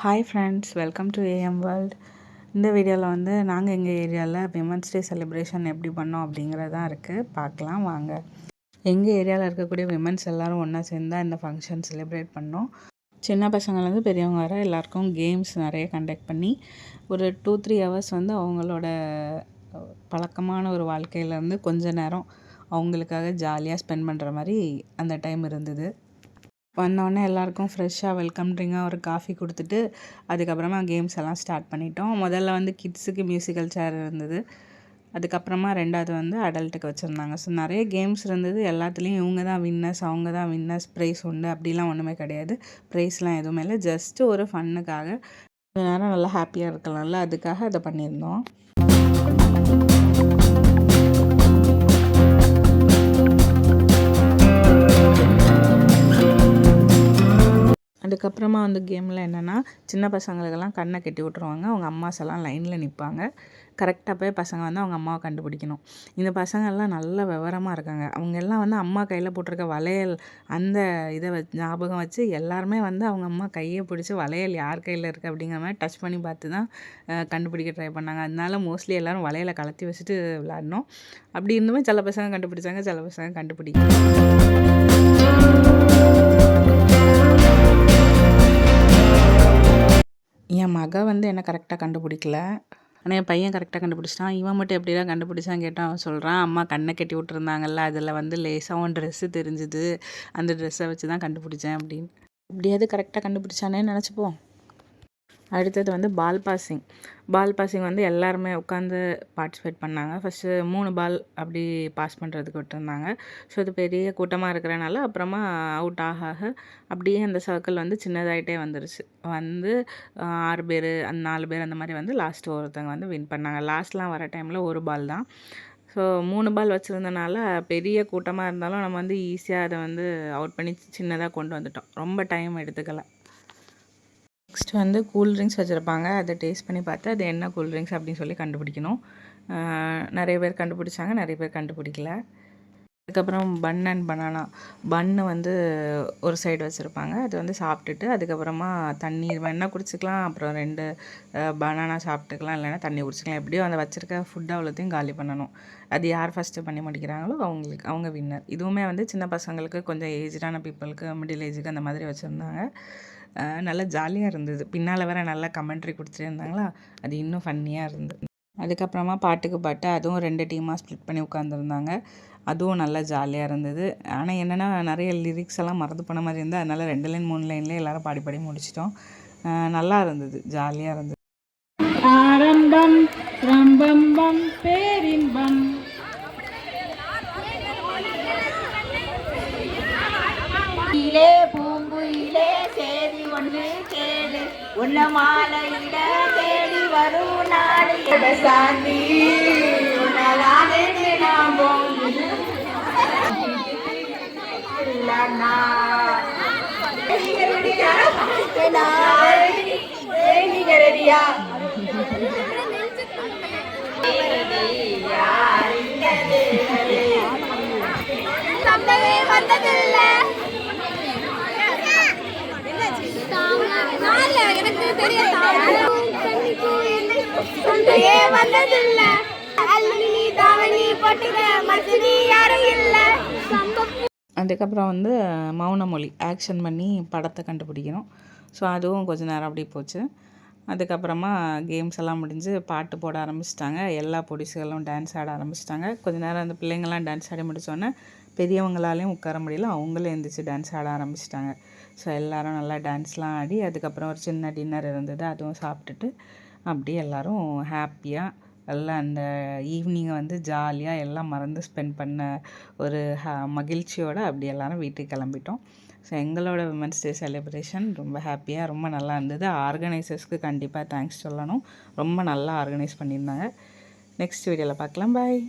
Hi friends, welcome to AM world. இந்த வீடியோவில் வந்து நாங்கள் எங்கள் ஏரியாவில் விமன்ஸ் டே செலிப்ரேஷன் எப்படி பண்ணோம் அப்படிங்கிறதான் இருக்குது. பார்க்கலாம் வாங்க. எங்கள் ஏரியாவில் இருக்கக்கூடிய விமன்ஸ் எல்லோரும் ஒன்றா சேர்ந்து தான் இந்த ஃபங்க்ஷன் செலிப்ரேட் பண்ணோம். சின்ன பசங்கள்லேருந்து பெரியவங்க வர எல்லாருக்கும் கேம்ஸ் நிறைய கண்டக்ட் பண்ணி ஒரு 2-3 ஹவர்ஸ் வந்து அவங்களோட பழக்கமான ஒரு வாழ்க்கையிலேருந்து கொஞ்ச நேரம் அவங்களுக்காக ஜாலியாக ஸ்பெண்ட் பண்ணுற மாதிரி அந்த டைம் இருந்தது. வந்தோடனே எல்லாருக்கும் ஃப்ரெஷ்ஷாக வெல்கம் ட்ரிங்காக ஒரு காஃபி கொடுத்துட்டு அதுக்கப்புறமா கேம்ஸ் எல்லாம் ஸ்டார்ட் பண்ணிட்டோம். முதல்ல வந்து கிட்ஸுக்கு மியூசிக்கல் சேர் இருந்தது. அதுக்கப்புறமா 2வது வந்து அடல்ட்டுக்கு வச்சுருந்தாங்க. ஸோ நிறைய கேம்ஸ் இருந்தது. எல்லாத்துலேயும் இவங்க தான் வின்னர்ஸ், அவங்க தான் வின்னர்ஸ், ப்ரைஸ் உண்டு அப்படிலாம் ஒன்றுமே கிடையாது. ப்ரைஸ்லாம் எதுவுமே இல்லை. ஜஸ்ட்டு ஒரு ஃபன்னுக்காக கொஞ்ச நேரம் நல்லா ஹாப்பியாக இருக்கலாம்ல, அதுக்காக அதை பண்ணியிருந்தோம். அதுக்கப்புறமா வந்து கேமில் என்னென்னா, சின்ன பசங்களுக்கெல்லாம் கண்ணை கட்டி விட்ருவாங்க. அவங்க அம்மாஸ் எல்லாம் லைனில் நிற்பாங்க. கரெக்டாக போய் பசங்க வந்து அவங்க அம்மாவை கண்டுபிடிக்கணும். இந்த பசங்கள்லாம் நல்ல விவரமாக இருக்காங்க. அவங்க எல்லாம் வந்து அம்மா கையில் போட்டிருக்க வளையல் அந்த இதை ஞாபகம் வச்சு எல்லாருமே வந்து அவங்க அம்மா கையை பிடிச்சி வளையல் யார் கையில் இருக்குது அப்படிங்கிற மாதிரி டச் பண்ணி பார்த்து தான் கண்டுபிடிக்க ட்ரை பண்ணாங்க. அதனால மோஸ்ட்லி எல்லோரும் வளையலை கலத்தி வச்சுட்டு விளாடணும். அப்படி இருந்துமே சில பசங்க கண்டுபிடிச்சாங்க, சில பசங்க கண்டுபிடிக்க. என் மக வந்து என்ன கரெக்டாக கண்டுபிடிக்கல. ஆனால் என் பையன் கரெக்டாக கண்டுபிடிச்சிட்டான். இவன் மட்டும் எப்படிலாம் கண்டுபிடிச்சான்னு கேட்டால் அவன் சொல்கிறான், அம்மா கண்ணை கட்டி விட்டுருந்தாங்கல்ல, அதில் வந்து லேசாக அவன் ட்ரெஸ்ஸு தெரிஞ்சுது, அந்த ட்ரெஸ்ஸை வச்சு தான் கண்டுபிடிச்சேன் அப்படின்னு. எப்படியாவது கரெக்டாக கண்டுபிடிச்சானே நினச்சிப்போம். அடுத்தது வந்து பால் பாசிங் வந்து எல்லாருமே உட்காந்து பார்ட்டிசிபேட் பண்ணாங்க. ஃபஸ்ட்டு 3 பால் அப்படி பாஸ் பண்ணுறதுக்கு விட்டுருந்தாங்க. ஸோ அது பெரிய கூட்டமாக இருக்கிறனால அப்புறமா அவுட் ஆக அப்படியே அந்த சர்க்கிள் வந்து சின்னதாகிட்டே வந்துருச்சு. வந்து 6 பேர் அந்த 4 பேர் அந்த மாதிரி வந்து லாஸ்ட்டு ஒருத்தவங்க வந்து வின் பண்ணாங்க. லாஸ்ட்லாம் வர டைமில் ஒரு பால் தான். ஸோ 3 பால் வச்சுருந்தனால பெரிய கூட்டமாக இருந்தாலும் நம்ம வந்து ஈஸியாக அதை வந்து அவுட் பண்ணி சின்னதாக கொண்டு வந்துட்டோம். ரொம்ப டைம் எடுத்துக்கலை. நெக்ஸ்ட் வந்து கூல்ட்ரிங்க்ஸ் வச்சுருப்பாங்க. அதை டேஸ்ட் பண்ணி பார்த்து அது என்ன கூல்ட்ரிங்க்ஸ் அப்படின்னு சொல்லி கண்டுபிடிக்கணும். நிறைய பேர் கண்டுபிடிச்சாங்க, நிறைய பேர் கண்டுபிடிக்கல. அதுக்கப்புறம் பன் அண்ட் பனானா. பன்னு வந்து ஒரு சைடு வச்சுருப்பாங்க. அது வந்து சாப்பிட்டுட்டு அதுக்கப்புறமா தண்ணீர் வேணால் குடிச்சிக்கலாம், அப்புறம் 2 பனானா சாப்பிட்டுக்கலாம், இல்லைன்னா தண்ணி குடிச்சிக்கலாம். எப்படியோ அந்த வச்சுருக்க ஃபுட் அவ்வளோத்தையும் காலி பண்ணணும். அது யார் ஃபஸ்ட்டு பண்ணி முடிக்கிறாங்களோ அவங்க வின்னர். இதுவுமே வந்து சின்ன பசங்களுக்கு, கொஞ்சம் ஏஜ்டான பீப்புளுக்கு, மிடில் ஏஜுக்கு அந்த மாதிரி வச்சுருந்தாங்க. நல்லா ஜாலியாக இருந்தது. பின்னால் வேறு நல்லா கமெண்ட்ரி கொடுத்துட்டே இருந்தாங்களா, அது இன்னும் ஃபன்னியாக இருந்தது. அதுக்கப்புறமா பாட்டுக்கு பாட்டு அதுவும் 2 டீமாக ஸ்ப்ளிட் பண்ணி உட்காந்துருந்தாங்க. அதுவும் நல்லா ஜாலியாக இருந்தது. ஆனால் என்னென்னா நிறைய லிரிக்ஸ் எல்லாம் மறந்து போன மாதிரி இருந்தது. அதனால் 2 லைன் 3 லைன்லேயே எல்லோரும் பாடி பாடி முடிச்சிட்டோம். நல்லா இருந்தது, ஜாலியாக இருந்தது. ஆரம்பம் ரம்பம்பம் பேரின்பம் பூங்குயிலே சேதி ஒன்று கேளு, உன்ன மாலையிட தேடி வரும் நாடு சாந்தி வந்ததில்லை. எனக்கு தெரியும் வந்ததில்லை. அதுக்கப்புறம் வந்து மௌனமொழி ஆக்ஷன் பண்ணி படத்தை கண்டுபிடிக்கணும். ஸோ அதுவும் கொஞ்சம் நேரம் அப்படி போச்சு. அதுக்கப்புறமா கேம்ஸ் எல்லாம் முடிஞ்சு பாட்டு போட ஆரம்பிச்சிட்டாங்க. எல்லா பொடிசுகளும் டான்ஸ் ஆட ஆரம்பிச்சிட்டாங்க. கொஞ்சம் நேரம் அந்த பிள்ளைங்கள்லாம் டான்ஸ் ஆடி முடித்தோன்னே பெரியவங்களாலையும் உட்கார முடியல, அவங்களும் எழுந்திரிச்சு டான்ஸ் ஆட ஆரம்பிச்சிட்டாங்க. ஸோ எல்லோரும் நல்லா டான்ஸ்லாம் ஆடி அதுக்கப்புறம் ஒரு சின்ன டின்னர் இருந்தது, அதுவும் சாப்பிட்டுட்டு அப்படியே எல்லோரும் ஹாப்பியாக எல்லாம் அந்த ஈவினிங்கை வந்து ஜாலியாக எல்லாம் மறந்து ஸ்பெண்ட் பண்ண ஒரு மகிழ்ச்சியோடு அப்படி எல்லோரும் வீட்டுக்கு கிளம்பிட்டோம். ஸோ எங்களோட விமன்ஸ் டே செலிப்ரேஷன் ரொம்ப ஹாப்பியாக ரொம்ப நல்லா இருந்தது. ஆர்கனைசர்ஸ்க்கு கண்டிப்பாக தேங்க்ஸ் சொல்லணும். ரொம்ப நல்லா ஆர்கனைஸ் பண்ணியிருந்தாங்க. நெக்ஸ்ட் வீடியோவில் பார்க்கலாம். பாய்.